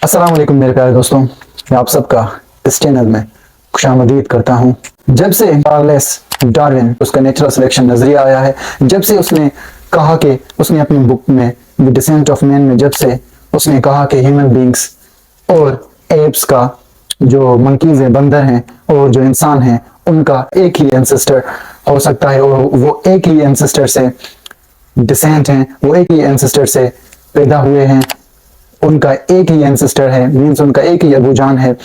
अस्सलाम वालेकुम मेरे प्यारे दोस्तों, मैं आप सबका इस चैनल में खुशामदीद करता हूँ। जब से चार्ल्स डार्विन उसका नेचुरल सिलेक्शन नजरिया आया है, जब से उसने कहा कि उसने अपनी बुक में द डिसेंट ऑफ मैन में जब से उसने कहा कि ह्यूमन बींग्स और एप्स का जो मंकीज हैं, बंदर हैं और जो इंसान हैं, उनका एक ही एंसेस्टर हो सकता है और वो एक ही एंसेस्टर से डिसेंट हैं, वो एक ही एंसेस्टर से पैदा हुए हैं, उनका एक ही एंसेस्टर है, मींस उनका एक ही अबूजान है।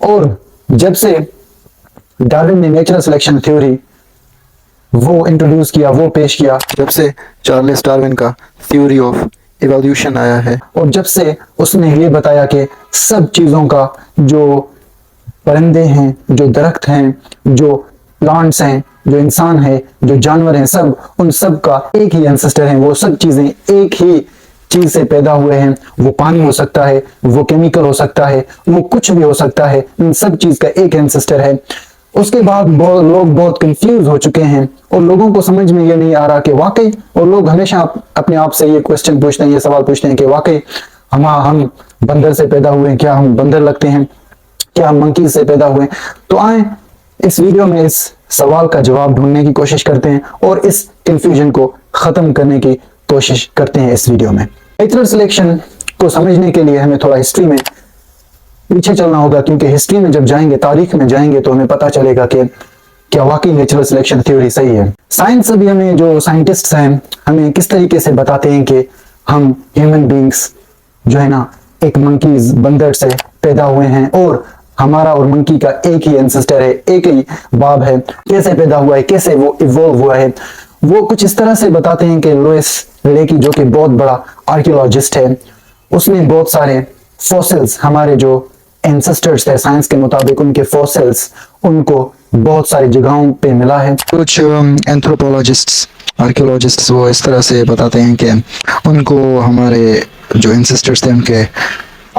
और जब से डार्विन ने नेचुरल सिलेक्शन थ्योरी वो इंट्रोड्यूस किया, वो पेश किया, जब से चार्ल्स डार्विन का थ्योरी ऑफ इवोल्यूशन आया है और जब से उसने ये बताया कि सब चीज़ों का, जो परिंदे हैं, जो दरख्त हैं, जो प्लांट्स हैं, जो इंसान है, जो जानवर हैं, सब उन सब का एक ही एंसेस्टर है, वो सब चीज़ें एक ही चीज से पैदा हुए हैं। वो पानी हो सकता है, वो केमिकल हो सकता है, वो कुछ भी हो सकता है, इन सब चीज का एक एंसेस्टर है। उसके बाद लोग बहुत कंफ्यूज हो चुके हैं और लोगों को समझ में ये नहीं आ रहा कि वाकई, और लोग हमेशा अपने आप से ये क्वेश्चन पूछते हैं, ये सवाल पूछते हैं कि वाकई हम बंदर से पैदा हुए हैं, क्या हम बंदर लगते हैं, क्या हम मंकी से पैदा हुए हैं? तो आए इस वीडियो में इस सवाल का जवाब ढूंढने की कोशिश करते हैं और इस कंफ्यूजन को खत्म करने की कोशिश करते हैं इस वीडियो में। नेचुरल सिलेक्शन को समझने के लिए हमें थोड़ा हिस्ट्री में पीछे चलना होगा, क्योंकि हिस्ट्री में जब जाएंगे, तारीख में जाएंगे, तो हमें पता चलेगा कि क्या वाकई नेचुरल सिलेक्शन थ्योरी सही है। साइंस भी हमें, जो साइंटिस्ट्स हैं, हमें किस तरीके से बताते हैं कि हम ह्यूमन बींग्स जो है ना, एक मंकीज, बंदर से पैदा हुए हैं और हमारा और मंकी का एक ही एंसेस्टर है, एक ही बाप है। कैसे पैदा हुआ है, कैसे वो इवॉल्व हुआ है, वो कुछ इस तरह से बताते हैं कि लुइस लेकी, जो कि बहुत बड़ा आर्कियोलॉजिस्ट है, उसने बहुत सारे फॉसिल्स, हमारे जो एंसेस्टर्स थे साइंस के मुताबिक, उनके फॉसिल्स उनको बहुत सारी जगहों पे मिला है। कुछ एंथ्रोपोलॉजिस्ट्स, आर्कियोलॉजिस्ट्स वो इस तरह से बताते हैं कि उनको हमारे जो एंसेस्टर्स थे उनके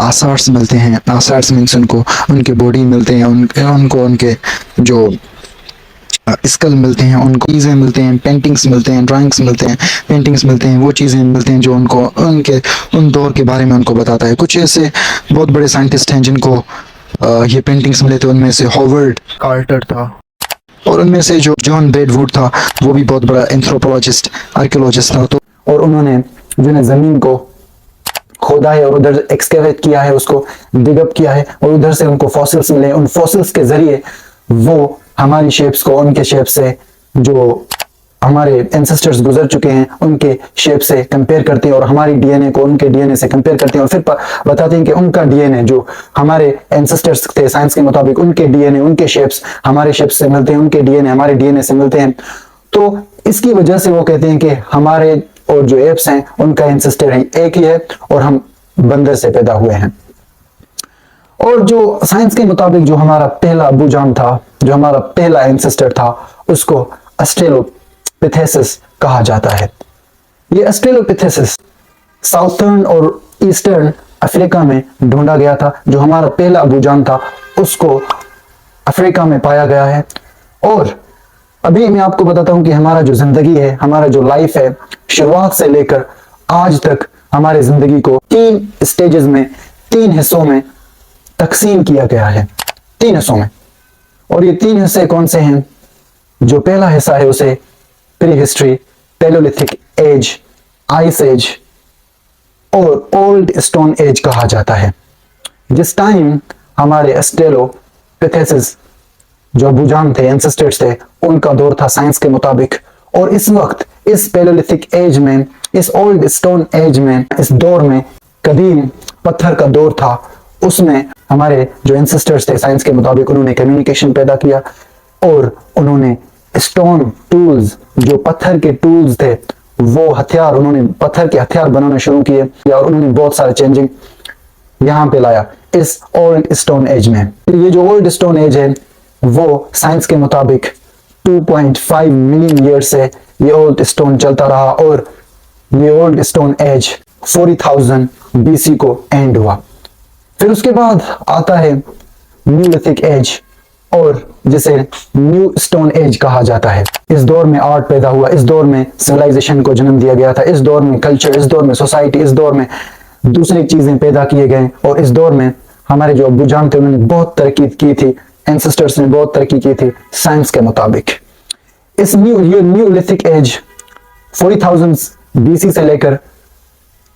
आसार्स मिलते हैं। आसार्स मीन्स उनको उनके बॉडी मिलते हैं, उनको उनके जो स्कल मिलते हैं, उनको चीज़ें मिलते हैं, पेंटिंग्स मिलते हैं, ड्राइंग्स मिलते हैं, पेंटिंग्स मिलते हैं, वो चीज़ें मिलते हैं जो उनको उनके उन दौर के बारे में उनको बताता है। कुछ ऐसे बहुत बड़े साइंटिस्ट हैं जिनको ये पेंटिंग्स मिले थे, उनमें से हॉवर्ड कार्टर था और उनमें से जो जॉन ब्रेडवुड था, वो भी बहुत बड़ा एंथ्रोपोलॉजिस्ट, आर्कियोलॉजिस्ट था। तो और उन्होंने जो है ज़मीन को खोदा है और उधर एक्सकेवेट किया है, उसको डिग अप किया है और उधर से उनको फॉसिल्स मिले। उन फॉसिल्स के जरिए वो हमारी शेप्स को, उनके शेप से, जो हमारे एंसेस्टर्स गुजर चुके हैं उनके शेप से कंपेयर करते हैं और हमारी डीएनए को उनके डीएनए से कंपेयर करते हैं और फिर बताते हैं कि उनका डीएनए, जो हमारे एंसेस्टर्स थे साइंस के मुताबिक, उनके डीएनए, उनके शेप्स हमारे शेप्स से मिलते हैं, उनके डीएनए हमारे डीएनए से मिलते हैं। तो इसकी वजह से वो कहते हैं कि हमारे और जो एप्स हैं उनका एंसेस्टर है एक ही है और हम बंदर से पैदा हुए हैं। और जो साइंस के मुताबिक जो हमारा पहला अबूजान था, जो हमारा पहला एंसेस्टर था, उसको ऑस्ट्रेलोपिथेसिस कहा जाता है। ये ऑस्ट्रेलोपिथेसिस साउथर्न और ईस्टर्न अफ्रीका में ढूंढा गया था। जो हमारा पहला अबूजान था उसको अफ्रीका में पाया गया है। और अभी मैं आपको बताता हूं कि हमारा जो जिंदगी है, हमारा जो लाइफ है, शुरुआत से लेकर आज तक हमारी जिंदगी को 3 स्टेजेस में, 3 हिस्सों में तकसीम किया गया है, 3 हिस्सों में। और ये 3 हिस्से कौन से हैं? जो पहला हिस्सा है उसे pre history, palaeolithic age, ice age और ओल्ड स्टोन एज कहा जाता है। जिस टाइम हमारे ऑस्ट्रेलोपिथेसिस जो अबूजान थे, एंसेस्टर्स थे, उनका दौर था साइंस के मुताबिक। और इस वक्त, इस पैलियोलिथिक एज में, इस ओल्ड स्टोन एज में, इस दौर में कदीम पत्थर का दौर था। उसमें हमारे जो एंसेस्टर्स थे साइंस के मुताबिक, उन्होंने कम्युनिकेशन पैदा किया और उन्होंने स्टोन टूल्स, जो पत्थर के टूल्स थे, वो हथियार, उन्होंने पत्थर के हथियार बनाना शुरू किए और उन्होंने बहुत सारा चेंजिंग यहाँ पे लाया इस ओल्ड स्टोन एज में। ये जो ओल्ड स्टोन एज है वो साइंस के मुताबिक 2.5 मिलियन ईयर से ये ओल्ड स्टोन चलता रहा और ये ओल्ड स्टोन एज 40,000 BC को एंड हुआ। फिर उसके बाद आता है न्यूलिथिक एज, और जिसे न्यू स्टोन एज कहा जाता है। इस दौर में आर्ट पैदा हुआ, इस दौर में सिविलाइजेशन को जन्म दिया गया था, इस दौर में कल्चर, इस दौर में सोसाइटी, इस दौर में दूसरी चीजें पैदा किए गए। और इस दौर में हमारे जो अब्बू जान थे उन्होंने बहुत तरक्की की थी, एंसेस्टर्स ने बहुत तरक्की की थी साइंस के मुताबिक। इस न्यूलिथिक एज 40,000 बीसी से लेकर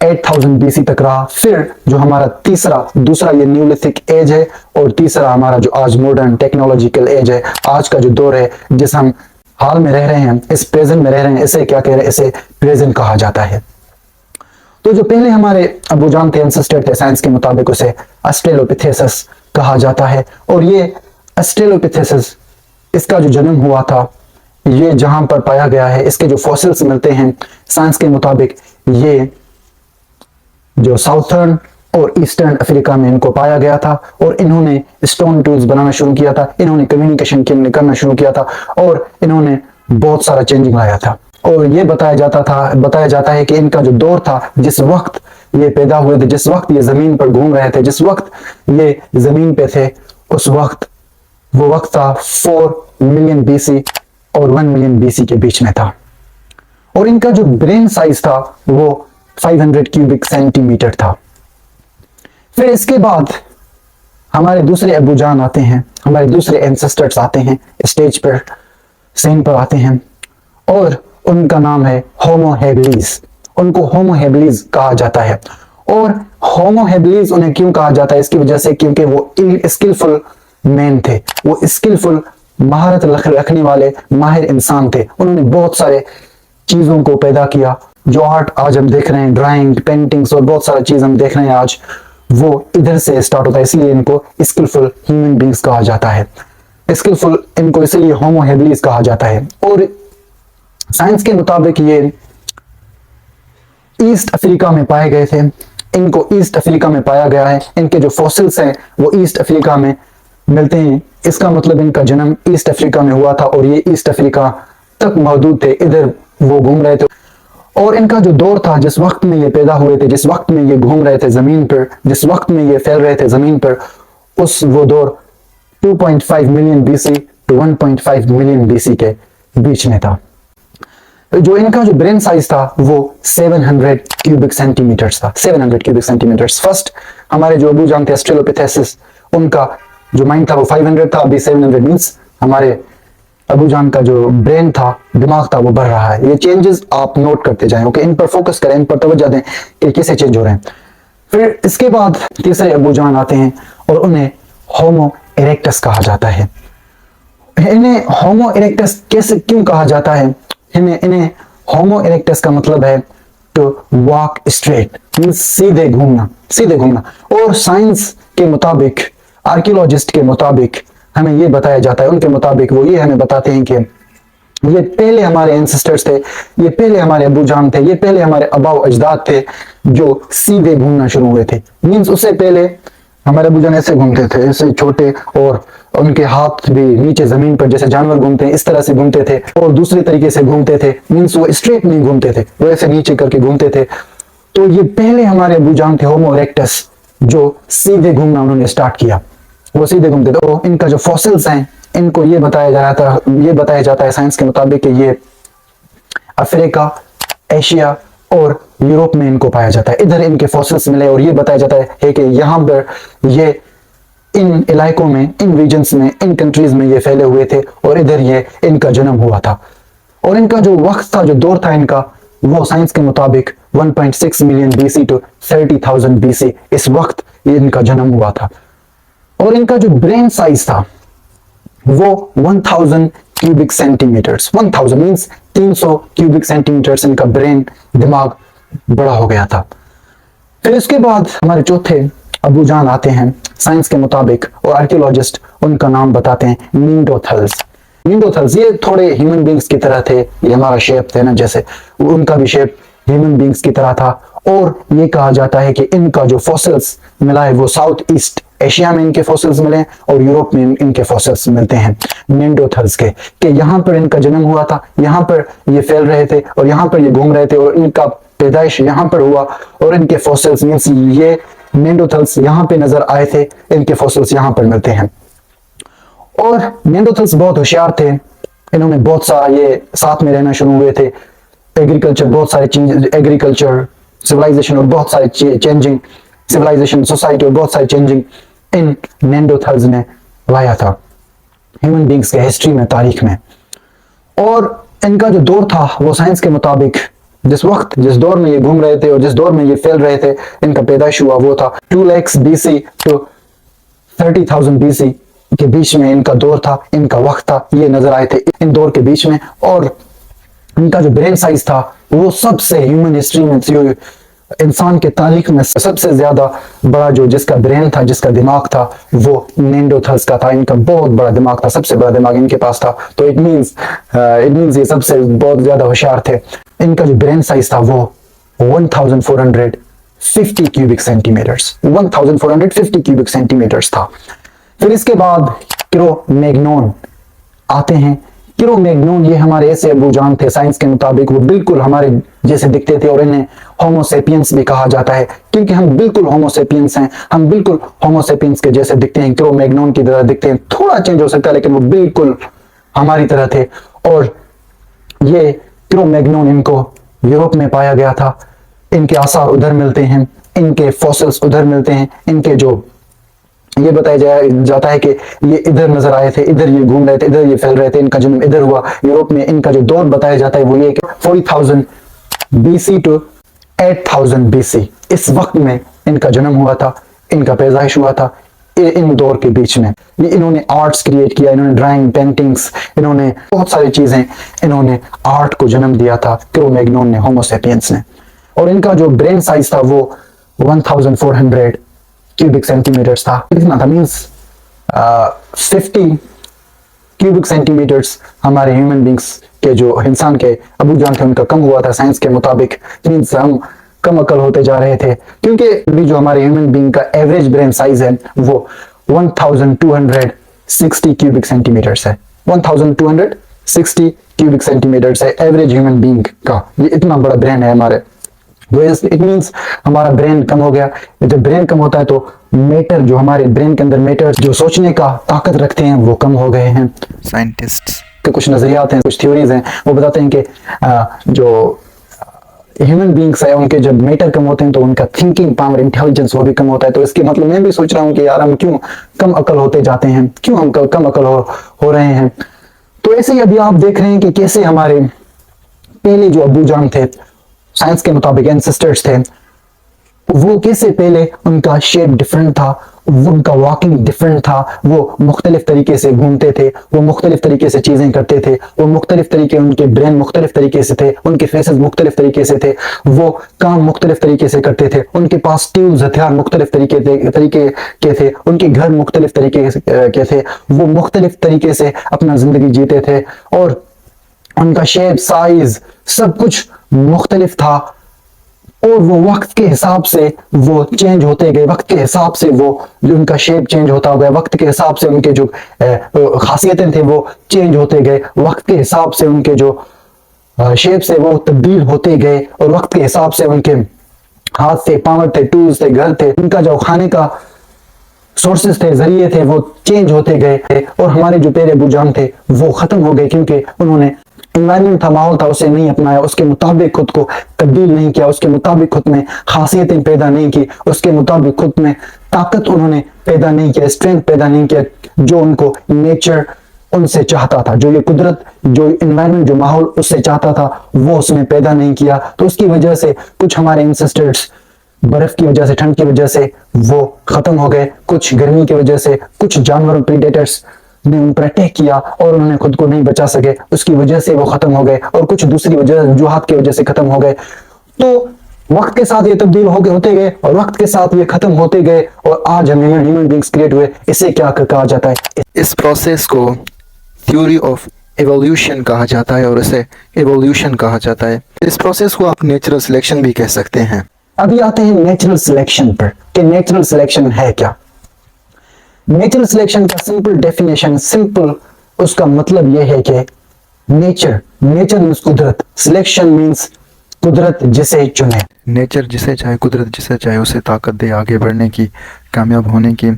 8,000 बीसी तक रहा। फिर जो हमारा दूसरा ये न्यूलिथिक एज है, और तीसरा हमारा जो आज मॉडर्न टेक्नोलॉजिकल एज है, आज का जो दौर है जिस हम हाल में रह रहे हैं, इस प्रेजेंट में रह रहे हैं, इसे क्या कह रहे हैं, इसे प्रेजेंट कहा जाता है। तो जो पहले हमारे अबू जान थे, एंसेस्टर थे साइंस के मुताबिक, उसे ऑस्ट्रेलोपिथेसिस कहा जाता है। और ये ऑस्ट्रेलोपिथेसिस, इसका जो जन्म हुआ था, ये जहां पर पाया गया है, इसके जो फॉसिल्स मिलते हैं साइंस के मुताबिक, ये जो साउथर्न और ईस्टर्न अफ्रीका में इनको पाया गया था। और इन्होंने स्टोन टूल्स बनाना शुरू किया था, इन्होंने कम्युनिकेशन करना शुरू किया था, और इन्होंने बहुत सारा चेंजिंग लाया था। और ये बताया जाता है कि इनका जो दौर था, जिस वक्त ये पैदा हुए थे, जिस वक्त ये जमीन पर घूम रहे थे, जिस वक्त ये जमीन पे थे, उस वक्त वो वक्त था 4 मिलियन बीसी और 1 मिलियन बीसी के बीच में था। और इनका जो ब्रेन साइज था वो 500 क्यूबिक सेंटीमीटर था। फिर इसके बाद हमारे दूसरे अबू जान आते हैं, हमारे दूसरे एंसेस्टर्स आते हैं, स्टेज पर सीन पर आते हैं, और उनका नाम है होमो हेबिलिस। उनको होमो हेबिलिस कहा जाता है। और होमो हेबिलिस उन्हें क्यों कहा जाता है? इसकी वजह से क्योंकि वो स्किलफुल मैन थे, वो स्किलफुल महारत रखने वाले माहिर इंसान थे। उन्होंने बहुत सारे चीजों को पैदा किया। जो आर्ट आज हम देख रहे हैं, ड्राइंग, पेंटिंग्स और बहुत सारा चीज हम देख रहे हैं आज, वो इधर से स्टार्ट होता है। इसलिए इनको स्किलफुल ह्यूमन बींग्स कहा जाता है। स्किलफुल इनको इसलिए होमो हेबिलिस कहा जाता है। और साइंस के मुताबिक ये ईस्ट अफ्रीका में पाए गए थे। इनको ईस्ट अफ्रीका में पाया गया है। इनके जो फॉसिल्स हैं वो ईस्ट अफ्रीका में मिलते हैं। इसका मतलब इनका जन्म ईस्ट अफ्रीका में हुआ था और ये ईस्ट अफ्रीका तक मौजूद थे, इधर वो घूम रहे थे। और इनका जो दौर था, जिस वक्त में ये पैदा हुए थे, जिस वक्त में ये घूम रहे थे जमीन पर, जिस वक्त में ये फैल रहे थे जमीन पर, वो दौर 2.5 million BC to 1.5 million BC के बीच में था। जो इनका जो ब्रेन साइज था वो 700 क्यूबिक सेंटीमीटर्स था। 700 क्यूबिक सेंटीमीटर्स। फर्स्ट हमारे जो अबू जान थे ऑस्ट्रेलोपिथेसिस, उनका जो माइंड था वो 500 था, अभी 700 मींस हमारे अबू जान का जो ब्रेन था, दिमाग था, वो बढ़ रहा है। ये चेंजेस आप नोट करते जाएं, ओके? इन पर फोकस करें, इन पर तवज्जो दें कि कैसे चेंज हो रहे हैं। फिर इसके बाद तीसरे अबू जान आते हैं और उन्हें होमो इरेक्टस कहा जाता है। इन्हें होमो इरेक्टस कैसे क्यों कहा जाता है? इन्हें होमो इरेक्टस का मतलब है टू वॉक स्ट्रेट, मींस सीधे घूमना। और साइंस के मुताबिक, आर्कियोलॉजिस्ट के मुताबिक हमें ये बताया जाता है, उनके मुताबिक वो ये हमें बताते हैं कि ये पहले हमारे एंसेस्टर्स थे, ये पहले हमारे अबू जान थे, ये पहले हमारे अबाव अजदाद थे जो सीधे घूमना शुरू हुए थे। मींस उससे पहले हमारे अबू जान ऐसे घूमते थे, ऐसे छोटे, और उनके हाथ भी नीचे जमीन पर जैसे जानवर घूमते हैं इस तरह से घूमते थे, और दूसरे तरीके से घूमते थे। मींस वो स्ट्रेट नहीं घूमते थे, वो ऐसे नीचे करके घूमते थे। तो ये पहले हमारे अबू जान थे होमो इरेक्टस, जो सीधे घूमना उन्होंने स्टार्ट किया, वो सीधे घूमते थे। तो इनका जो फॉसिल्स हैं, इनको ये बताया जाता है साइंस के मुताबिक कि ये अफ्रीका, एशिया और यूरोप में इनको पाया जाता है। इधर इनके फॉसिल्स मिले और ये बताया जाता है कि यहाँ पर ये इन इलाकों में, इन रीजन्स में, इन कंट्रीज में ये फैले हुए थे और इधर ये इनका जन्म हुआ था। और इनका जो वक्त था, जो दौर था इनका, वो साइंस के मुताबिक 1.6 मिलियन बीसी टू 30,000 बीसी, इस वक्त ये इनका जन्म हुआ था। और इनका जो ब्रेन साइज था वो 1000 cubic centimetres, 1000 means 300 cubic centimetres इनका ब्रेन, दिमाग बड़ा हो गया था। फिर इसके बाद हमारे चौथे अबू जान आते हैं साइंस के मुताबिक, और आर्कियोलॉजिस्ट उनका नाम बताते हैं निंडोथल्स। ये थोड़े ह्यूमन बींग्स की तरह थे, ये हमारा शेप थे ना, जैसे उनका भी शेप ह्यूमन बींग्स की तरह था। और ये कहा जाता है कि इनका जो फॉसिल्स मिला है वो साउथ ईस्ट एशिया में इनके फॉसिल्स मिले और यूरोप में इनके फॉसिल्स मिलते हैं निंडोथल्स के, कि यहाँ पर इनका जन्म हुआ था, यहाँ पर ये फैल रहे थे और यहाँ पर ये घूम रहे थे और इनका पैदाइश यहाँ पर हुआ। और इनके फॉसिल्स मींस ये निंडोथल्स यहाँ पे नजर आए थे, इनके फॉसिल्स यहाँ पर मिलते हैं। और निंडोथल्स बहुत होशियार थे, इन्होंने बहुत सारा, ये साथ में रहना शुरू हुए थे, एग्रीकल्चर, बहुत सारी चीज, एग्रीकल्चर, सिविलाइजेशन और बहुत सारे चेंजिंग सिविलाइजेशन सोसाइटी और बहुत सारे चेंजिंग इन नेंडरथल्स ने लाया था ह्यूमन बींग्स के हिस्ट्री में, तारीख में। और इनका जो दौर था वो साइंस के मुताबिक जिस वक्त जिस दौर में ये घूम रहे थे और जिस दौर में ये फैल रहे थे, इनका पैदाइश हुआ वो था 2 lakhs BC to 30,000 BC के बीच में इनका दौर था, इनका वक्त था। ये नजर आए थे इन दौर के बीच में। और इनका जो ब्रेन साइज था वो सबसे ह्यूमन हिस्ट्री में, इंसान के तारीख में सबसे ज्यादा बड़ा जो जिसका ब्रेन था, जिसका दिमाग था, वो नेंडरथल्स का था। इनका बहुत बड़ा दिमाग था, सबसे बड़ा दिमाग इनके पास था। तो इट मींस ये सबसे बहुत ज्यादा होशियार थे। इनका जो ब्रेन साइज था वो 1450 क्यूबिक सेंटीमीटर्स 1450 क्यूबिक सेंटीमीटर्स था। फिर इसके बाद क्रो-मैग्नोन आते हैं। क्रो-मैग्नोन ये हमारे ऐसे अबू जान थे साइंस के मुताबिक, वो बिल्कुल हमारे जैसे दिखते थे और इन्हें होमोसेपियंस भी कहा जाता है क्योंकि हम बिल्कुल होमोसेपियंस हैं, हम बिल्कुल होमोसेपियंस के जैसे दिखते हैं, क्रो-मैग्नोन की तरह दिखते हैं। थोड़ा चेंज हो सकता है लेकिन वो बिल्कुल हमारी तरह थे। और ये क्रो-मैग्नोन इनको यूरोप में पाया गया था। इनके आसार उधर मिलते हैं, इनके फॉसिल्स उधर मिलते हैं। इनके जो ये बताया जाता है कि ये इधर नजर आए थे, इधर ये घूम रहे थे, इधर ये फैल रहे थे, इनका जन्म इधर हुआ यूरोप में। इनका जो दौर बताया जाता है वो ये कि 40,000 BC to 8,000 BC इस वक्त में इनका जन्म हुआ था, इनका पैदाइश हुआ था इन दौर के बीच में। ये इन्होंने आर्ट्स क्रिएट किया, इन्होंने ड्राइंग, पेंटिंग्स, इन्होंने बहुत सारी चीजें, इन्होंने आर्ट को जन्म दिया था क्रो-मैग्नोन ने, होमोसेपियंस ने। और इनका जो ब्रेन साइज था वो 1400 क्यूबिक सेंटीमीटर्स था। कितना था मींस 50 क्यूबिक सेंटीमीटर्स हमारे ह्यूमन बींग्स के जो इंसान के अबू जान थे उनका कम हुआ था साइंस के मुताबिक। मींस हम कम अकल होते जा रहे थे क्योंकि अभी जो हमारे ह्यूमन बींग का एवरेज ब्रेन साइज है वो 1260 क्यूबिक सेंटीमीटर्स है। 1260 क्यूबिक सेंटीमीटर्स है एवरेज ह्यूमन बींग का। ये इतना बड़ा ब्रेन है हमारे। इट मींस हमारा ब्रेन कम हो गया। जब ब्रेन कम होता है तो मैटर जो हमारे ब्रेन के अंदर मैटर जो सोचने का ताकत रखते हैं वो कम हो गए हैं। साइंटिस्ट्स के कुछ नजरियात हैं, कुछ थ्योरीज हैं, वो बताते हैं कि जो ह्यूमन बींग्स है उनके जब मैटर कम होते हैं तो उनका थिंकिंग पावर, इंटेलिजेंस वो भी कम होता है। तो इसके मतलब मैं भी सोच रहा हूँ कि यार हम क्यों कम अकल होते जाते हैं, क्यों हम कम अकल हो रहे हैं। तो ऐसे ही अभी आप देख रहे हैं कि कैसे हमारे पहले जो अबू जान थे साइंस के मुताबिक एंसेस्टर्स थे, वो कैसे पहले उनका शेप डिफरेंट था, उनका वॉकिंग डिफरेंट था, वो मुख्तलिफ तरीके से घूमते थे, वो मुख्तलिफ तरीके से चीजें करते थे, वो मुख्तलिफ तरीके, उनके ब्रेन मुख्तलिफ तरीके से थे, उनके फेसेस मुख्तलिफ तरीके से थे, वो काम मुख्तलिफ तरीके से करते थे, उनके पास टूल्स हथियार मुख्तलिफ तरीके के थे, उनके घर मुख्तलिफ तरीके के थे, वो मुख्तलिफ तरीके से अपना जिंदगी जीते थे और उनका शेप, साइज, सब कुछ मुख्तलिफ था। और वो वक्त के हिसाब से वो चेंज होते गए, वक्त के हिसाब से वो जो उनका शेप चेंज होता गया, वक्त के हिसाब से उनके जो खासियतें थे वो चेंज होते गए, वक्त के हिसाब से उनके जो शेप से वो तब्दील होते गए और वक्त के हिसाब से उनके हाथ थे, पावर थे, टूल्स थे, घर थे, उनका जो खाने का सोर्सेस थे, जरिए थे, वो चेंज होते गए थे। और हमारे जो पहले बुजाम थे वो खत्म हो गए क्योंकि उन्होंने इन्वायरमेंट था, माहौल था, उसे नहीं अपनाया, उसके मुताबिक खुद को तब्दील नहीं किया, उसके मुताबिक खुद में खासियतें पैदा नहीं की, उसके मुताबिक खुद में ताकत उन्होंने पैदा नहीं किया, स्ट्रेंथ पैदा नहीं किया जो उनको नेचर उनसे चाहता था, जो ये कुदरत, जो इन्वायरमेंट, जो माहौल उससे चाहता था वो उसने पैदा नहीं किया। तो उसकी वजह से कुछ हमारे एंसेस्टर्स बर्फ की वजह से, ठंड की वजह से वो खत्म हो गए, कुछ गर्मी की वजह से, कुछ जानवरों, प्रीडेटर्स ने उन पर अटैक किया और उन्होंने खुद को नहीं बचा सके, उसकी वजह से वो खत्म हो गए, और कुछ दूसरी वजूहात की वजह से खत्म हो गए। तो वक्त के साथ ये तब्दील होते गए और वक्त के साथ ये खत्म होते गए और आज हम ह्यूमन बींग्स क्रिएट हुए। इसे क्या कहा जाता है? इस प्रोसेस को थ्योरी ऑफ एवोल्यूशन कहा जाता है और इसे एवोल्यूशन कहा जाता है। इस प्रोसेस को आप नेचुरल सिलेक्शन भी कह सकते हैं। अभी आते हैं नेचुरल सिलेक्शन पर कि नेचुरल सिलेक्शन है क्या। नेचुरल सिलेक्शन का सिंपल डेफिनेशन, सिंपल उसका मतलब यह है कि नेचर मीन्स कुदरत, सिलेक्शन मीन्स कुदरत जिसे चुने। नेचर जिसे चाहे, कुदरत जिसे चाहे उसे ताकत दे आगे बढ़ने की, कामयाब होने की।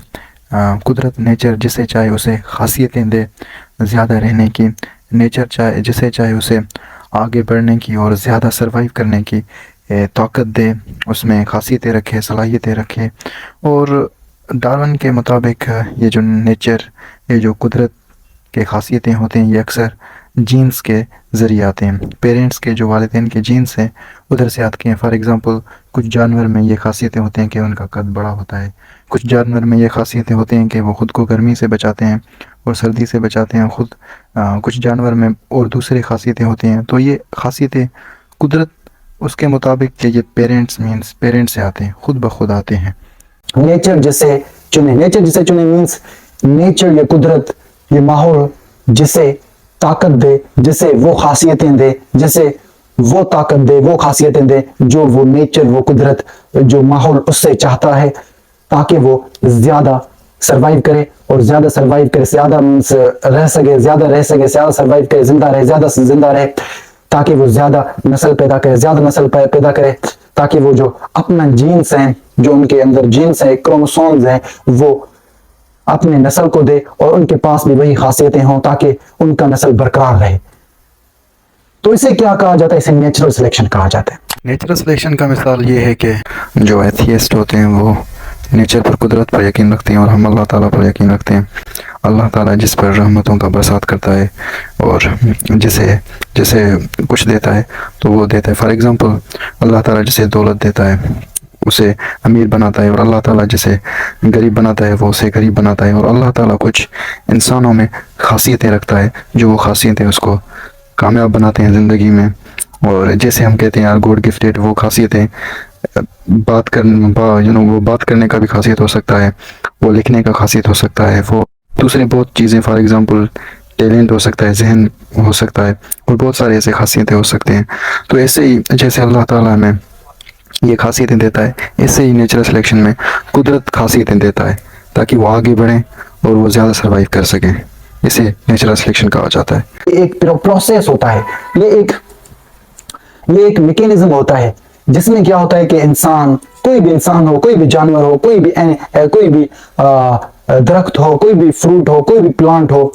कुदरत नेचर जिसे चाहे उसे खासियतें दे ज़्यादा रहने की, नेचर जिसे चाहे उसे आगे बढ़ने की और ज़्यादा सर्वाइव करने की ताकत दे, उसमें खासियतें रखे, सलाहियतें रखे। और डार्विन के मुताबिक ये जो नेचर, ये जो कुदरत के खासियतें होते हैं, ये अक्सर जीन्स के ज़रिए आते हैं। पेरेंट्स के जो वालिदैन के जीन्स हैं उधर से आते हैं। फॉर एग्ज़ाम्पल कुछ जानवर में ये खासियतें होते हैं कि उनका कद बड़ा होता है। कुछ जानवर में ये खासियतें होती हैं कि वो ख़ुद को गर्मी से बचाते हैं और सर्दी से बचाते हैं खुद। कुछ जानवर में और दूसरी खासियतें होती हैं। तो ये खासियतें कुदरत उसके मुताबिक कि ये पेरेंट्स से आते हैं, खुद ब खुद आते हैं। नेचर जिसे चुने मीन्स नेचर, ये कुदरत, ये माहौल जिसे ताकत दे, जिसे वो खासियतें दे, जिसे वो ताकत दे, वो खासियतें दे जो वो नेचर, वो कुदरत, जो माहौल उससे चाहता है, ताकि वो ज्यादा सरवाइव करे। और ज्यादा सरवाइव करे, ज्यादा रह सके, ज्यादा सरवाइव करे, जिंदा रहे, ज्यादा से जिंदा रहे, ताकि वो ज्यादा नस्ल पैदा करे, पैदा करे, ताकि वो जो अपना जीन्स हैं, जो उनके अंदर जीन्स है, क्रोमोसोम्स हैं, वो अपने नस्ल को दे और उनके पास भी वही खासियतें हों ताकि उनका नस्ल बरकरार रहे। तो इसे क्या कहा जाता है? इसे नेचुरल सिलेक्शन कहा जाता है। नेचुरल सिलेक्शन का मिसाल ये है कि जो एथियस्ट होते हैं वो नेचर पर, कुदरत पर यकीन रखते हैं, और हम अल्लाह ताला पर यकीन रखते हैं। अल्लाह ताला जिस पर रहमतों का बरसात करता है और जिसे कुछ देता है तो वो देता है। फॉर एग्ज़ाम्पल अल्लाह ताला जिसे दौलत देता है उसे अमीर बनाता है, और अल्लाह ताला जिसे गरीब बनाता है वो उसे गरीब बनाता है। और अल्लाह ताला कुछ इंसानों में खासियतें रखता है, जो वो खासियतें उसको कामयाब बनाते हैं ज़िंदगी में। और जैसे हम कहते हैं यार गॉड गिफ्टेड, वो खासियतें वो बात करने का भी खासियत हो सकता है, वो लिखने का खासियत हो सकता है, वो दूसरी बहुत चीज़ें, फॉर एग्ज़ाम्पल टैलेंट हो सकता है, जहन हो सकता है, और बहुत सारे ऐसे खासियतें हो सकते हैं। तो ऐसे ही जैसे अल्लाह ताला में ये खासियतें देता है, ऐसे ही नेचुरल सिलेक्शन में कुदरत खासियतें देता है ताकि वो आगे बढ़ें और वो ज़्यादा सर्वाइव कर सकें। इसे नेचुरल सिलेक्शन कहा जाता है। एक प्रोसेस होता है, ये एक मैकेनिज्म होता है जिसमें क्या होता है कि इंसान, कोई भी इंसान हो, कोई भी जानवर हो, कोई भी दरख्त हो, कोई भी फ्रूट हो, कोई भी प्लांट हो,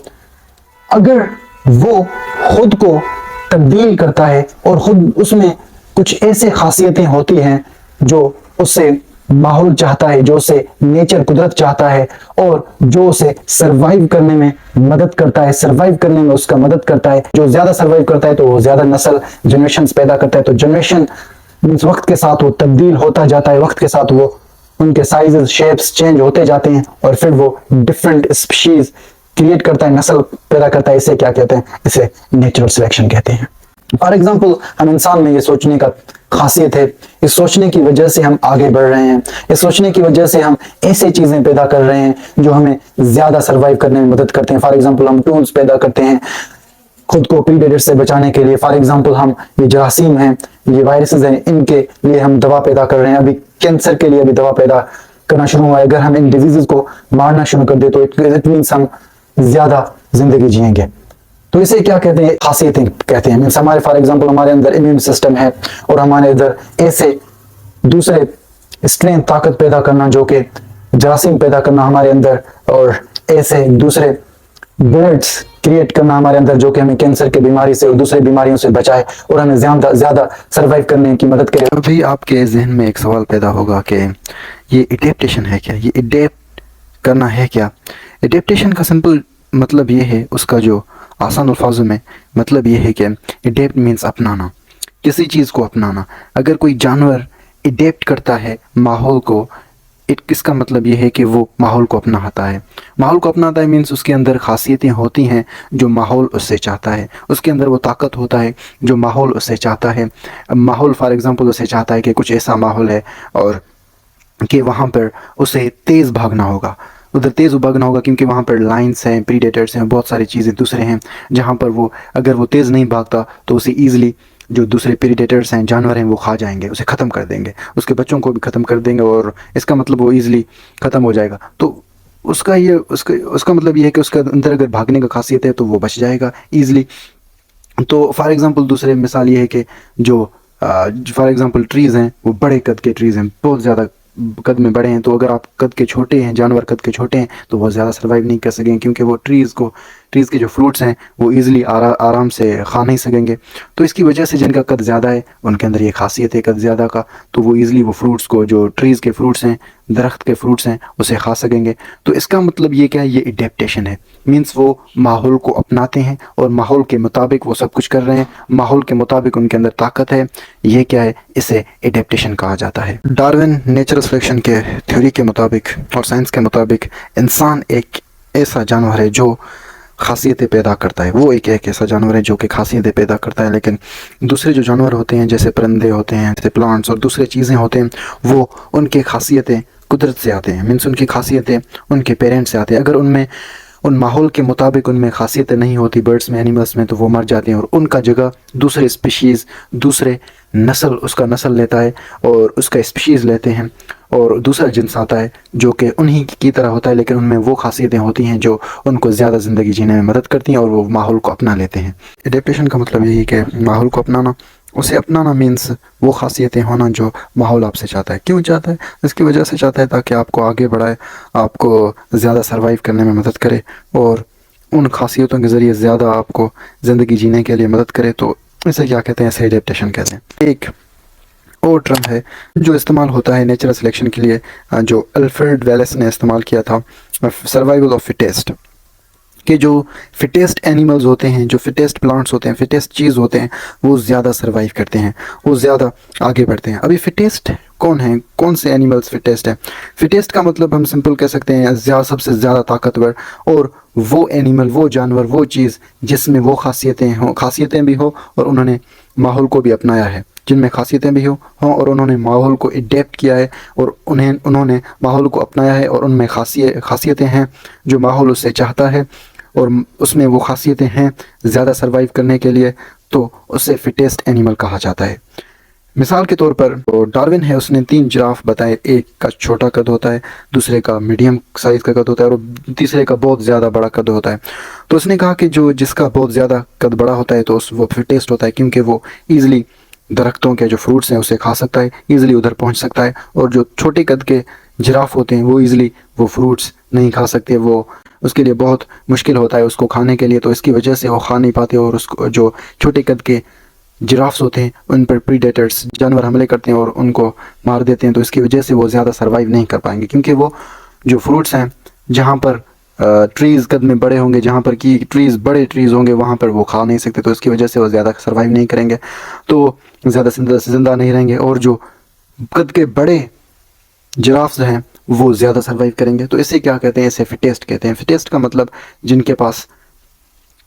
अगर वो खुद को तब्दील करता है और खुद उसमें कुछ ऐसे खासियतें होती हैं जो उससे माहौल चाहता है, जो उसे नेचर, कुदरत चाहता है, और जो उसे सरवाइव करने में मदद करता है, सरवाइव करने में उसका मदद करता है। जो ज्यादा सरवाइव करता है तो वो ज्यादा नस्ल, जनरेशंस पैदा करता है। तो जनरेशन मीन्स वक्त के साथ वो तब्दील होता जाता है, वक्त के साथ वो उनके साइजेस, शेप्स चेंज होते जाते हैं, और फिर वो डिफरेंट स्पीशीज क्रिएट करता है, नस्ल पैदा करता है। इसे क्या कहते हैं? इसे नेचुरल सिलेक्शन कहते हैं। फॉर एग्जाम्पल हम इंसान में ये सोचने का खासियत है, इस सोचने की वजह से हम आगे बढ़ रहे हैं, इस सोचने की वजह से हम ऐसे चीजें पैदा कर रहे हैं जो हमें ज्यादा सरवाइव करने में मदद करते हैं। फॉर एग्जाम्पल हम टूल्स पैदा करते हैं खुद को प्रीडेटर से बचाने के लिए। फॉर एग्जाम्पल हम ये जरासीम हैं, ये वायरसेस हैं, इनके लिए हम दवा पैदा कर रहे हैं। अभी कैंसर के लिए भी दवा पैदा करना शुरू हुआ है। अगर हम इन डिजीजेस को मारना शुरू कर दे तो इट मीन्स हम ज्यादा जिंदगी जिएंगे। तो इसे क्या कहते हैं? खासियतें कहते हैं। मीन्स हमारे, फॉर एग्जाम्पल हमारे अंदर इम्यून सिस्टम है और हमारे अंदर ऐसे दूसरे स्ट्रेंथ, ताकत पैदा करना, जो कि जरासीम पैदा करना हमारे अंदर, और ऐसे दूसरे ब्लड्स क्रिएट करना हमारे अंदर जो कि हमें कैंसर की बीमारी से और दूसरी बीमारियों से बचाए और हमें ज्यादा सरवाइव करने की मदद करे। अभी आपके जहन में एक सवाल पैदा होगा कि ये एडेप्टेशन है क्या, ये एडेप्ट करना है क्या? एडेप्टेशन का सिंपल मतलब ये है, उसका जो आसान अल्फाजों में मतलब ये है कि एडेप्ट मीन्स अपनाना, किसी चीज़ को अपनाना। अगर कोई जानवर एडेप्ट करता है माहौल को, इसका मतलब ये है कि वो माहौल को अपनाता है। माहौल को अपनाता है मीन्स उसके अंदर खासियतें होती हैं जो माहौल उससे चाहता है, उसके अंदर वो ताकत होता है जो माहौल उससे चाहता है। माहौल फॉर एग्जांपल उसे चाहता है कि कुछ ऐसा माहौल है और कि वहाँ पर उसे तेज़ भागना होगा, उधर तेज़ भागना होगा क्योंकि वहाँ पर लाइन्स हैं, प्रीडेटर्स हैं, बहुत सारी चीज़ें दूसरे हैं, जहाँ पर वो अगर वो तेज़ नहीं भागता तो उसे ईज़िली जो दूसरे प्रीडेटर्स हैं, जानवर हैं, वो खा जाएंगे, उसे ख़त्म कर देंगे, उसके बच्चों को भी ख़त्म कर देंगे, और इसका मतलब वो ईज़िली ख़त्म हो जाएगा। तो उसका मतलब ये है कि उसके अंदर अगर भागने का खासियत है तो वो बच जाएगा ईज़िली। तो फॉर एग्ज़ाम्पल दूसरे मिसाल ये है कि जो फॉर एग्ज़ाम्पल ट्रीज़ हैं, वो बड़े कद के ट्रीज़ हैं, बहुत ज़्यादा कद में बड़े हैं। तो अगर आप कद के छोटे हैं, जानवर कद के छोटे हैं, तो वो ज़्यादा सर्वाइव नहीं कर सकेंगे क्योंकि वो ट्रीज़ को ट्रीज़ के जो फ्रूट्स हैं वो ईज़िली आराम से खा नहीं सकेंगे। तो इसकी वजह से जिनका कद ज़्यादा है उनके अंदर ये खासियत है कद ज़्यादा का, तो वो ईज़िली वो फ्रूट्स को, जो ट्रीज़ के फ्रूट्स हैं, दरख्त के फ्रूट्स हैं, उसे खा सकेंगे। तो इसका मतलब ये क्या है, ये एडेप्टेशन है। मीन्स वो माहौल को अपनाते हैं और माहौल के मुताबिक वो सब कुछ कर रहे हैं, माहौल के मुताबिक उनके अंदर ताकत है। ये क्या है, इसे एडेप्टेशन कहा जाता है। डार्विन नेचुरल सिलेक्शन के थ्योरी के मुताबिक और साइंस के मुताबिक इंसान एक ऐसा जानवर है जो खासियतें पैदा करता है। वो एक ऐसा जानवर है जो कि खासियतें पैदा करता है, लेकिन दूसरे जो जानवर होते हैं जैसे परिंदे होते हैं, जैसे प्लांट्स और दूसरे चीज़ें होते हैं, वो उनके खासियतें कुदरत से आते हैं। मीन्स उनकी खासियतें उनके पेरेंट्स से आते हैं। अगर उनमें उन माहौल के मुताबिक उनमें खासियतें नहीं होती बर्ड्स में, एनिमल्स में, तो वो मर जाते हैं और उनका जगह दूसरे स्पीशीज़, दूसरे नस्ल उसका नस्ल लेता है और उसका स्पीशीज़ लेते हैं और दूसरा जिन्स आता है जो कि उन्हीं की तरह होता है, लेकिन उनमें वो खासियतें होती हैं जो उनको ज़्यादा ज़िंदगी जीने में मदद करती हैं और वो माहौल को अपना लेते हैं। एडेप्टेशन का मतलब यही कि माहौल को अपनाना। उसे अपनाना मीन्स वो खासियतें होना जो माहौल आपसे चाहता है। क्यों चाहता है? इसकी वजह से चाहता है ताकि आपको आगे बढ़ाए, आपको ज़्यादा सर्वाइव करने में मदद करे और उन खासियतों के ज़रिए ज़्यादा आपको ज़िंदगी जीने के लिए मदद करे। तो इसे क्या कहते हैं? इसे एडेप्टेशन कहते हैं। एक और टर्म है जो इस्तेमाल होता है नेचुरल सिलेक्शन के लिए, जो अल्फ्रेड वेलेस ने इस्तेमाल किया था, सर्वाइवल ऑफ फिटेस्ट, कि जो फिटेस्ट एनिमल्स होते हैं, जो फिटेस्ट प्लांट्स होते हैं, फिटेस्ट चीज़ होते हैं, वो ज़्यादा सर्वाइव करते हैं, वो ज़्यादा आगे बढ़ते हैं। अभी फिटेस्ट कौन है? कौन से एनिमल्स फिटेस्ट हैं? फिटेस्ट का मतलब हम सिंपल कह सकते हैं सबसे ज़्यादा ताकतवर, और वो एनिमल, वो जानवर, वो चीज़ जिसमें वो खासियतें भी हो और उन्होंने माहौल को भी अपनाया है, जिनमें खासियतें भी हों और उन्होंने माहौल को एडेप्ट किया है और उन्होंने माहौल को अपनाया है और उनमें खासियतें हैं जो माहौल उससे चाहता है और उसमें वो खासियतें हैं ज़्यादा सर्वाइव करने के लिए, तो उसे फिटेस्ट एनिमल कहा जाता है। मिसाल के तौर पर डार्विन है, उसने 3 जिराफ बताए। एक का छोटा कद होता है, दूसरे का मीडियम साइज़ का कद होता है और तीसरे का बहुत ज़्यादा बड़ा कद होता है। तो उसने कहा कि जिसका बहुत ज़्यादा कद बड़ा होता है तो वो फिटेस्ट होता है, क्योंकि वो ईज़िली दरख्तों के जो फ्रूट्स हैं उसे खा सकता है, ईज़िली उधर पहुंच सकता है। और जो छोटे कद के जिराफ होते हैं वो ईज़िली वो फ्रूट्स नहीं खा सकते, वो उसके लिए बहुत मुश्किल होता है उसको खाने के लिए, तो इसकी वजह से वो खा नहीं पाते और उसको जो छोटे कद के जिराफ्स होते हैं उन पर प्रीडेटर्स, जानवर हमले करते हैं और उनको मार देते हैं। तो इसकी वजह से वो ज़्यादा सर्वाइव नहीं कर पाएंगे, क्योंकि वो जो फ्रूट्स हैं जहाँ पर ट्रीज़ कद में बड़े होंगे, जहाँ पर कि बड़े ट्रीज़ होंगे, वहाँ पर वो खा नहीं सकते, तो इसकी वजह से वो ज़्यादा सर्वाइव नहीं करेंगे, तो ज़्यादा जिंदा नहीं रहेंगे। और जो कद के बड़े जिराफ्स हैं वो ज़्यादा सर्वाइव करेंगे। तो इसे क्या कहते हैं? इसे फिटेस्ट कहते हैं। फिटेस्ट का मतलब जिनके पास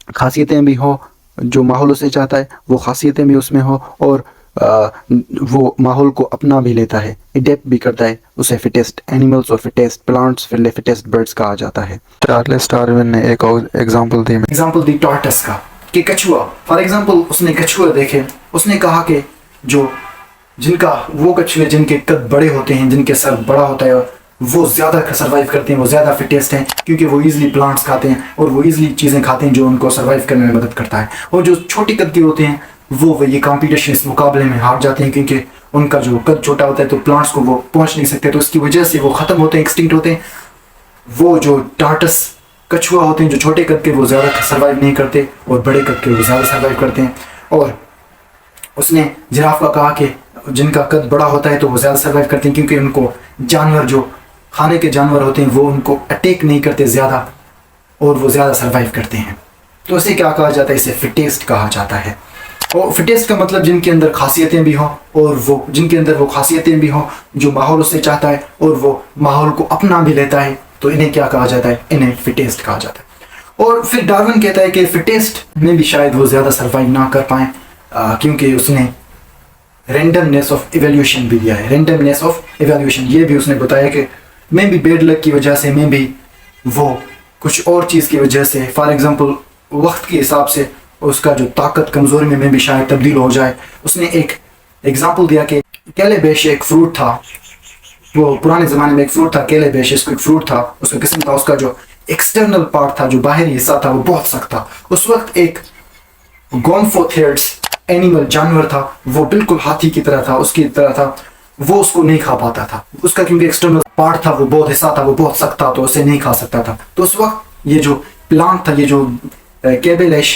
खासियतें भी हो, जो माहौल उसे चाहता है वो खासियतें भी उसमें हो और वो माहौल को अपना भी लेता है, एडेप्ट भी करता है, उसे फिटेस्ट एनिमल्स और फिटेस्ट प्लांट्स, फिटेस्ट बर्ड्स कहा जाता है। चार्ल्स डार्विन ने एक और एग्जांपल दी टॉर्टस का, कि कछुआ, फॉर एग्जांपल उसने कछुआ देखे, उसने कहा कि वो कछुए जिनके कद बड़े होते हैं, जिनके सर बड़ा होता है, वो ज़्यादा सर्वाइव करते हैं, वो ज़्यादा फिटेस्ट हैं, क्योंकि वो ईज़िली प्लांट्स खाते हैं और वो ईज़िली चीज़ें खाते हैं जो उनको सर्वाइव करने में मदद करता है। और जो छोटी कद के होते हैं वो ये कंपटीशन, इस मुकाबले में हार जाते हैं, क्योंकि उनका जो कद छोटा होता है तो प्लांट्स को वो पहुंच नहीं सकते, तो इसकी वजह से वो ख़त्म होते हैं, एक्सटिंक्ट होते हैं। वो जो टार्टस कछुआ होते हैं जो छोटे कद के, वो ज़्यादा सर्वाइव नहीं करते और बड़े कद के वो ज़्यादा सर्वाइव करते हैं। और उसने जिराफ का कहा कि जिनका कद बड़ा होता है तो वो ज़्यादा सर्वाइव करते हैं, क्योंकि उनको जानवर, जो खाने के जानवर होते हैं, वो उनको अटैक नहीं करते ज़्यादा और वो ज़्यादा सर्वाइव करते हैं। तो इसे क्या कहा जाता है? इसे फिटेस्ट कहा जाता है। और फिटेस्ट का मतलब जिनके अंदर खासियतें भी हों और वो जिनके अंदर वो खासियतें भी हों जो माहौल उससे चाहता है और वो माहौल को अपना भी लेता है, तो इन्हें क्या कहा जाता है? इन्हें फिटेस्ट कहा जाता है। और फिर डार्विन कहता है कि फिटेस्ट में भी शायद वो ज़्यादा सर्वाइव ना कर पाएँ, क्योंकि उसने रेंडमनेस ऑफ इवोल्यूशन भी दिया है। रेंडमनेस ऑफ इवोल्यूशन ये भी उसने बताया कि मैं भी बैड लक की वजह से, मैं भी वो कुछ और चीज़ की वजह से, फॉर एग्जांपल वक्त के हिसाब से उसका जो ताकत कमज़ोरी में भी शायद तब्दील हो जाए। उसने एक एग्जांपल दिया कि कैलेबेश एक फ्रूट था, वो पुराने ज़माने में एक फ्रूट था, कैलेबेश इसको एक फ्रूट था, उसका किस्म था, उसका जो एक्सटर्नल पार्ट था, जो बाहरी हिस्सा था, वो बहुत सख्त था। उस वक्त एक गोम्फोथेरिड्स एनिमल, जानवर था, वो बिल्कुल हाथी की तरह था, उसकी तरह था, वो उसको नहीं खा पाता था, उसका क्योंकि एक्सटर्नल पार्ट था, वो बहुत हिस्सा था, वो बहुत सख्त था, तो उसे नहीं खा सकता था। तो उस वक्त ये जो प्लांट था, ये जो कैबेलेश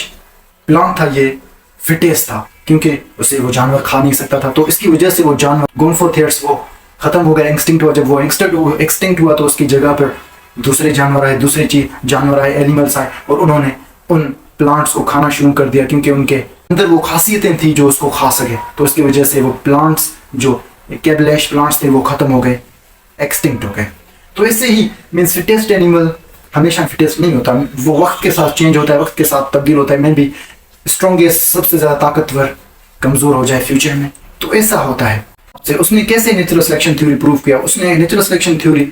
प्लांट था, ये फिटेस्ट था क्योंकि उसे वो जानवर खा नहीं सकता था। तो इसकी वजह से वो जानवर गोनफोथेर्स वो खत्म हो गया, एक्सटिंक्ट हुआ। जब वो एक्सटिंक्ट हुआ तो उसकी जगह पर दूसरे जानवर आए, दूसरे जानवर आए, एनिमल्स आए, और उन्होंने उन प्लांट्स को खाना शुरू कर दिया क्योंकि उनके अंदर वो खासियतें थी जो उसको खा सके। तो उसकी वजह से वो प्लांट्स जो कैबलेश प्लांट्स थे वो खत्म हो गए, एक्सटिंक्ट हो गए। तो ऐसे ही मीन्स फिटेस्ट एनिमल हमेशा फिटेस्ट नहीं होता, वो वक्त के साथ चेंज होता है, वक्त के साथ तब्दील होता है। मैं भी स्ट्रॉन्गेस्ट, सबसे ज़्यादा ताकतवर कमज़ोर हो जाए फ्यूचर में, तो ऐसा होता है। उसने कैसे नेचुरल सिलेक्शन थ्योरी प्रूव किया? उसने नेचुरल सिलेक्शन थ्योरी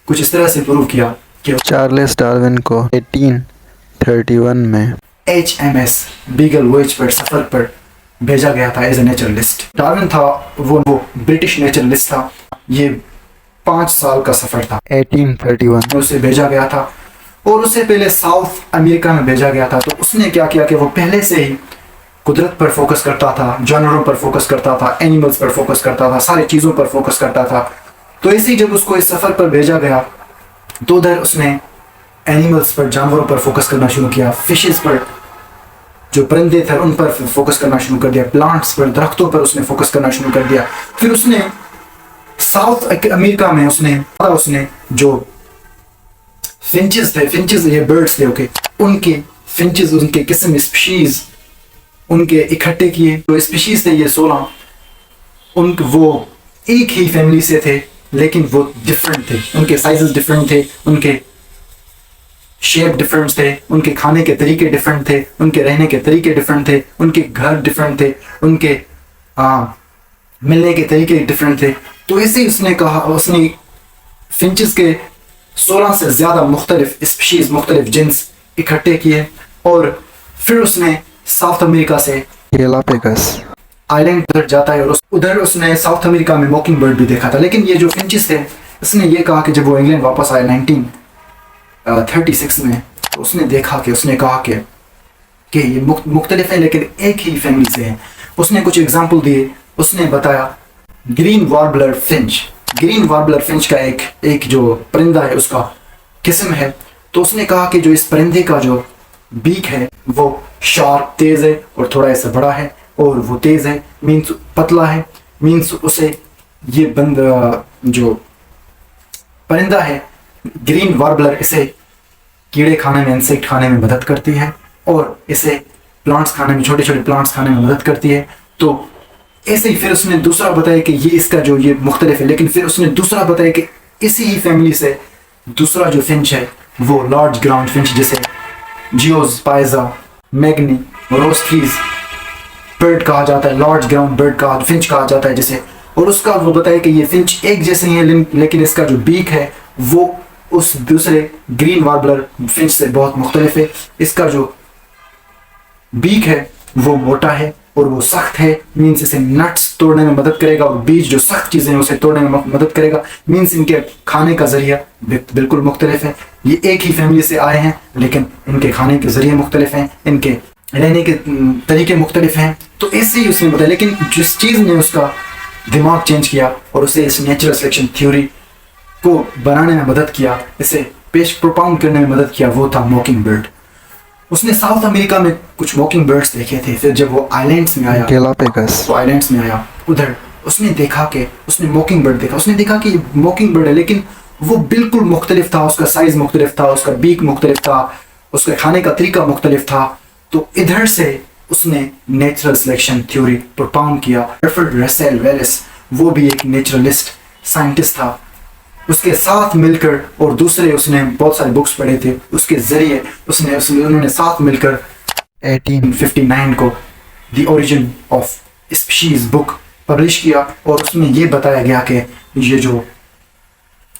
कुछ इस तरह से प्रूव किया कि चार्ल्स डार्विन को 1831 में HMS बीगल वॉयज पर सफर पर भेजा गया था एज ए नेचुरलिस्ट। डार्विन था वो ब्रिटिश नेचुरलिस्ट था। ये 5 साल का सफर था। 1831 में उसे भेजा गया था और उससे पहले साउथ अमेरिका में भेजा गया था। तो उसने क्या किया कि वो पहले से ही कुदरत पर फोकस करता था, जानवरों पर फोकस करता था, एनिमल्स पर फोकस करता था, सारी चीज़ों पर फोकस करता था। तो ऐसे ही जब उसको इस सफ़र पर भेजा गया तो उधर उसने एनिमल्स पर, जानवरों पर फोकस करना शुरू किया, फिशेस पर, जो परिंदे थे उन पर फोकस करना शुरू कर दिया, प्लांट्स पर, दरख्तों पर उसने फोकस करना शुरू कर दिया। फिर उसने साउथ अमेरिका में उसने जो फिंचेस थे, फिंचेस ये बर्ड्स थे, ओके, उनके फिंचेस, उनके किस्म, स्पीशीज उनके इकट्ठे किए। तो स्पीशीज थे ये 16, उनके वो एक ही फैमिली से थे लेकिन वो डिफरेंट थे, उनके साइजेस डिफरेंट थे, उनके शेप डिफरेंट थे, उनके खाने के तरीके डिफरेंट थे, उनके रहने के तरीके डिफरेंट थे, उनके घर डिफरेंट थे, उनके मिलने के तरीके डिफरेंट थे। तो ऐसे ही उसने कहा, उसने फिंचेस के 16 से ज़्यादा मुख्तलिफ स्पीशीज, मुख्तलिफ जिन्स इकट्ठे किए और फिर उसने साउथ अमेरिका से गैलापागोस आइलैंड उधर जाता है और उधर उसने साउथ अमेरिका में मॉकिंग बर्ड भी देखा था। लेकिन ये जो फिंचेस थे, उसने ये कहा कि जब वो इंग्लैंड वापस आया 1936 में, तो उसने देखा कि उसने कहा कि ये मुख्तलिफ है लेकिन एक ही फैमिली से है। उसने कुछ एग्जाम्पल दिए। उसने बताया green warbler Finch, green warbler Finch का एक जो परिंदा है उसका किस्म है। तो उसने कहा कि जो इस परिंदे का जो बीक है वो शार्प, तेज है और थोड़ा ऐसा बड़ा है, और वो तेज है मीन्स पतला है, मीन्स उसे ये जो परिंदा है ग्रीन वार्बलर, इसे कीड़े खाने में, इंसेक्ट खाने में मदद करती है और इसे प्लांट्स खाने में, छोटे छोटे प्लांट्स खाने में मदद करती है। तो ऐसे ही फिर उसने दूसरा बताया कि ये इसका जो ये मुख्तलिफ है, लेकिन फिर उसने दूसरा बताया कि इसी ही फैमिली से दूसरा जो फिंच है वो लार्ज ग्राउंड फिंच, जिसे जियोज पाइजा मैग्नी रोस्ट्रीज बर्ड कहा जाता है, लार्ज ग्राउंड बर्ड का फिंच कहा जाता है जिसे। और उसका वो बताया कि ये फिंच एक जैसे ही है लेकिन इसका जो बीक है वो उस दूसरे ग्रीन वार्बलर फिंच से बहुत मुख्तलिफ है। इसका जो बीक है वो मोटा है और वो सख्त है, मीन्स इसे नट्स तोड़ने में मदद करेगा, और बीज जो सख्त चीज़ें हैं उसे तोड़ने में मदद करेगा, मीन्स इनके खाने का जरिया बिल्कुल मुख्तलिफ है। ये एक ही फैमिली से आए हैं लेकिन इनके खाने के जरिए मुख्तलिफ हैं, इनके रहने के तरीके मुख्तलिफ हैं। तो ऐसे ही उसने बताया, लेकिन जिस चीज़ ने उसका दिमाग चेंज किया और उसे इस नेचुरल सिलेक्शन थ्योरी को बनाने में मदद किया, इसे प्रोपाउंड करने में मदद किया, वो था मॉकिंग बर्ड। उसने साउथ अमेरिका में कुछ मॉकिंग बर्ड्स देखे थे। फिर जब वो आइलैंड्स में आया, गैलापागोस वो आइलैंड्स में आया, उधर उसने देखा कि उसने मॉकिंग बर्ड देखा। उसने देखा कि मॉकिंग बर्ड है लेकिन वो बिल्कुल मुख्तलिफ था, उसका साइज मुख्तलिफ था, उसका बीक मुख्तलिफ था, उसके खाने का तरीका मुख्तलिफ था। तो इधर से उसने नेचुरल सिलेक्शन थ्योरी प्रोपाउंड किया। अल्फ्रेड रसेल वेलिस, वो भी एक नेचुरलिस्ट साइंटिस्ट था, उसके साथ मिलकर, और दूसरे उसने बहुत सारे बुक्स पढ़े थे, उसके जरिए उन्होंने साथ मिलकर 1859 को the origin of species book publish किया। और उसमें ये बताया गया कि ये जो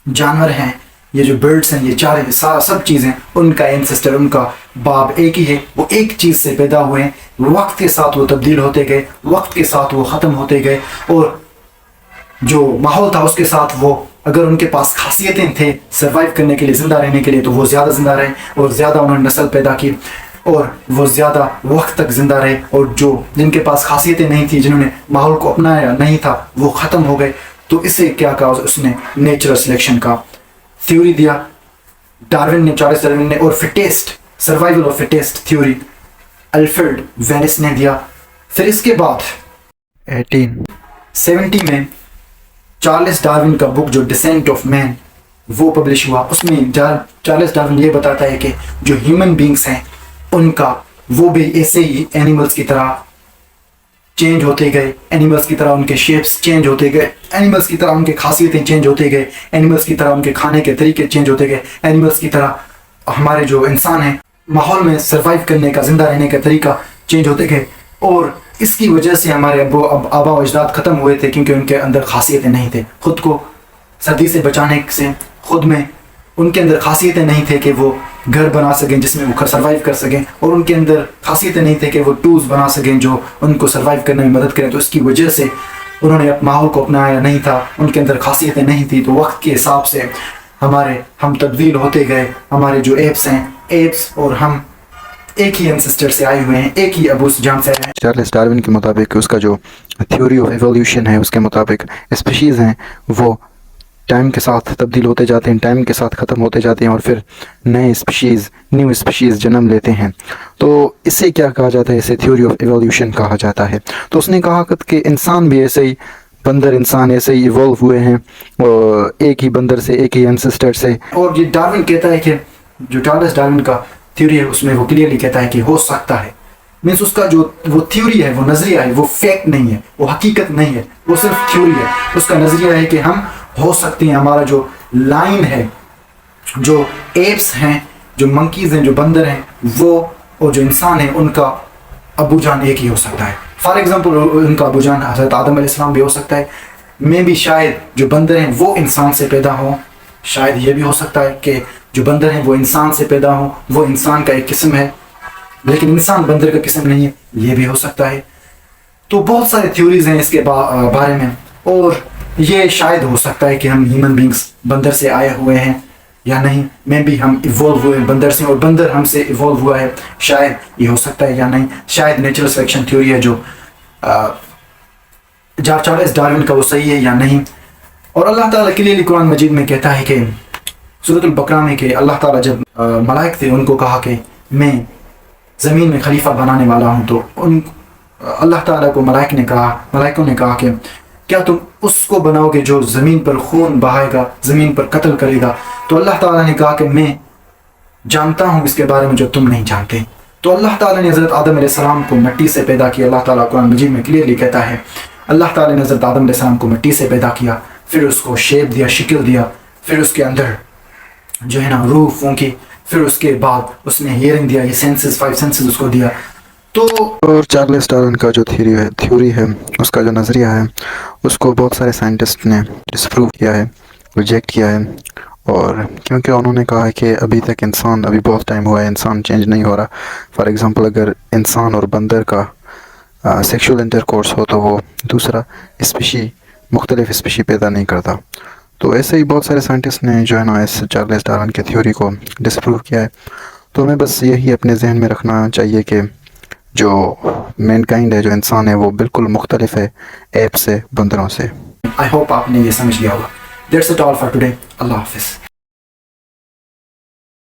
जानवर हैं, ये जो बर्ड्स हैं, ये सब चीज़ें, उनका एंसेस्टर, उनका बाप एक ही है, वो एक चीज़ से पैदा हुए हैं। वक्त के साथ वो तब्दील होते गए, वक्त के साथ वो ख़त्म होते गए, और जो माहौल था उसके साथ वो, अगर उनके पास खासियतें थे सर्वाइव करने के लिए, ज़िंदा रहने के लिए, तो वो ज़्यादा ज़िंदा रहे और ज़्यादा उन्होंने नस्ल पैदा की और वो ज़्यादा वक्त तक ज़िंदा रहे। और जो जिनके पास खासियतें नहीं थी, जिन्होंने माहौल को अपनाया नहीं था, वो ख़त्म हो गए। तो इससे क्या कहा, उसने नेचुरल सिलेक्शन का थ्योरी दिया। चार्ल्स डार्विन ने और fittest survival of fittest theory Alfred Venice ने दिया। फिर इसके बाद 1870 में चार्ल्स डार्विन का बुक जो डिसेंट ऑफ मैन वो पब्लिश हुआ। उसमें चार्ल्स डार्विन ये बताता है कि जो ह्यूमन बींग्स हैं उनका वो भी ऐसे ही एनिमल्स की तरह चेंज होते गए, एनिमल्स की तरह उनके शेप्स चेंज होते गए, एनिमल्स की तरह उनके खासियतें चेंज होते गए, एनिमल्स की तरह उनके खाने के तरीके चेंज होते गए, एनिमल्स की तरह हमारे जो इंसान हैं माहौल में सर्वाइव करने का, जिंदा रहने का तरीका चेंज होते गए। और इसकी वजह से हमारे आबा व अजदाद ख़त्म हुए थे क्योंकि उनके अंदर खासियतें नहीं थे। ख़ुद को सर्दी से बचाने से खुद में उनके अंदर खासियतें नहीं थे कि वो घर बना सकें जिसमें वो सर्वाइव कर सकें, और उनके अंदर खासियतें नहीं थे कि वो टूल्स बना सकें जो उनको सर्वाइव करने में मदद करें। तो इसकी वजह से उन्होंने माहौल को अपनाया नहीं था, उनके अंदर खासियतें नहीं थी। तो वक्त के हिसाब से हम तब्दील होते गए। हमारे जो एप्स हैं, एप्स और हम एक ही एंसेस्टर से आए हुए हैं, एक ही अबू जान से आए हैं। चार्ल्स डार्विन के मुताबिक उसका जो थ्योरी ऑफ एवोल्यूशन है उसके मुताबिक स्पीशीज़ हैं वो टाइम के साथ तब्दील होते जाते हैं, टाइम के साथ ख़त्म होते जाते हैं और फिर नए स्पीशीज़, न्यू स्पीशीज़ जन्म लेते हैं। तो इससे क्या कहा जाता है? इसे थ्योरी ऑफ एवोल्यूशन कहा जाता है। तो उसने कहा कि इंसान भी ऐसे ही, बंदर इंसान ऐसे ही इवॉल्व हुए हैं, और एक ही बंदर से, एक ही एंसेस्टर से। और ये डार्विन कहता है कि जो चार्ल्स डार्विन का थ्योरी है उसमें वो क्लियरली कहता है कि हो सकता है, मीन्स उसका जो वो थ्योरी है, वो नज़रिया है, वो फैक्ट नहीं है, वो हकीकत नहीं है, वो सिर्फ थ्योरी है। उसका नज़रिया है कि हम हो सकते हैं, हमारा जो लाइन है, जो एप्स हैं, जो मंकीज़ हैं, जो बंदर हैं, वो और जो इंसान है उनका अबू जान एक ही हो सकता है। फॉर एग्जांपल उनका अबू जान हज़रत आदम अलैहिस्सलाम भी हो सकता है। मैं भी शायद जो बंदर हैं वो इंसान से पैदा हों, शायद ये भी हो सकता है कि जो बंदर हैं वो इंसान से पैदा हों, वो इंसान का एक किस्म है लेकिन इंसान बंदर का किस्म नहीं है, ये भी हो सकता है। तो बहुत सारे थ्योरीज हैं इसके बारे में, और ये शायद हो सकता है कि हम ह्यूमन बींग्स बंदर से आए हुए हैं या नहीं, में भी हम इवॉल्व हुए बंदर से और बंदर हमसे इवॉल्व हुआ है, शायद ये हो सकता है या नहीं। शायद नेचुरल सिलेक्शन थ्योरी है जो चार्ल्स डार्विन का वो सही है या नहीं। और अल्लाह ताला क्लियरली कुरान मजीद में कहता है कि सूरतुल बकरा में कि अल्लाह ताला जब मलाइक थे उनको कहा कि मैं ज़मीन में खलीफा बनाने वाला हूँ, तो उन अल्लाह ताला को मलाइकों ने कहा कि क्या तुम उसको बनाओगे जो ज़मीन पर खून बहाएगा, ज़मीन पर कत्ल करेगा? तो अल्लाह ताला ने कहा कि मैं जानता हूँ इसके बारे में जो तुम नहीं जानते। तो अल्लाह ताला ने हज़रत आदम अलैहिस्सलाम को मिट्टी से पैदा किया। अल्लाह ताला कुरान मजीद में क्लियरली कहता है, अल्लाह ताला ने हज़रत आदम अलैहिस्सलाम को मिट्टी से पैदा किया, फिर उसको शेप दिया, शिकल दिया, फिर उसके अंदर जो है ना रूह फूंकी, फिर उसके बाद उसने हियरिंग दिया, ये सेंसेस, 5 सेंसेस उसको दिया। तो और चार्ल्स डार्विन का जो थ्योरी है उसका जो नज़रिया है उसको बहुत सारे साइंटिस्ट ने डिसप्रूव किया है, रिजेक्ट किया है। और क्योंकि उन्होंने कहा है कि अभी तक अभी बहुत टाइम हुआ है, इंसान चेंज नहीं हो रहा। फॉर एग्ज़ाम्पल अगर इंसान और बंदर का सेक्शुअल इंटरकोर्स हो तो वो दूसरा स्पीशी, मुख्तलिफ स्पीशी पैदा नहीं करता। तो ऐसे ही बहुत सारे साइंटिस्ट ने जो है ना इस चार्ल्स डार्विन के थ्योरी को डिसप्रूव किया है। तो हमें बस यही अपने जहन में रखना चाहिए कि जो मैनकाइंड है, जो इंसान है, वो बिल्कुल मुख्तलिफ है ऐप से, बंदरों से। आई होप आपने ये समझ लिया होगा। That's it all for today. अल्लाह हाफिज़।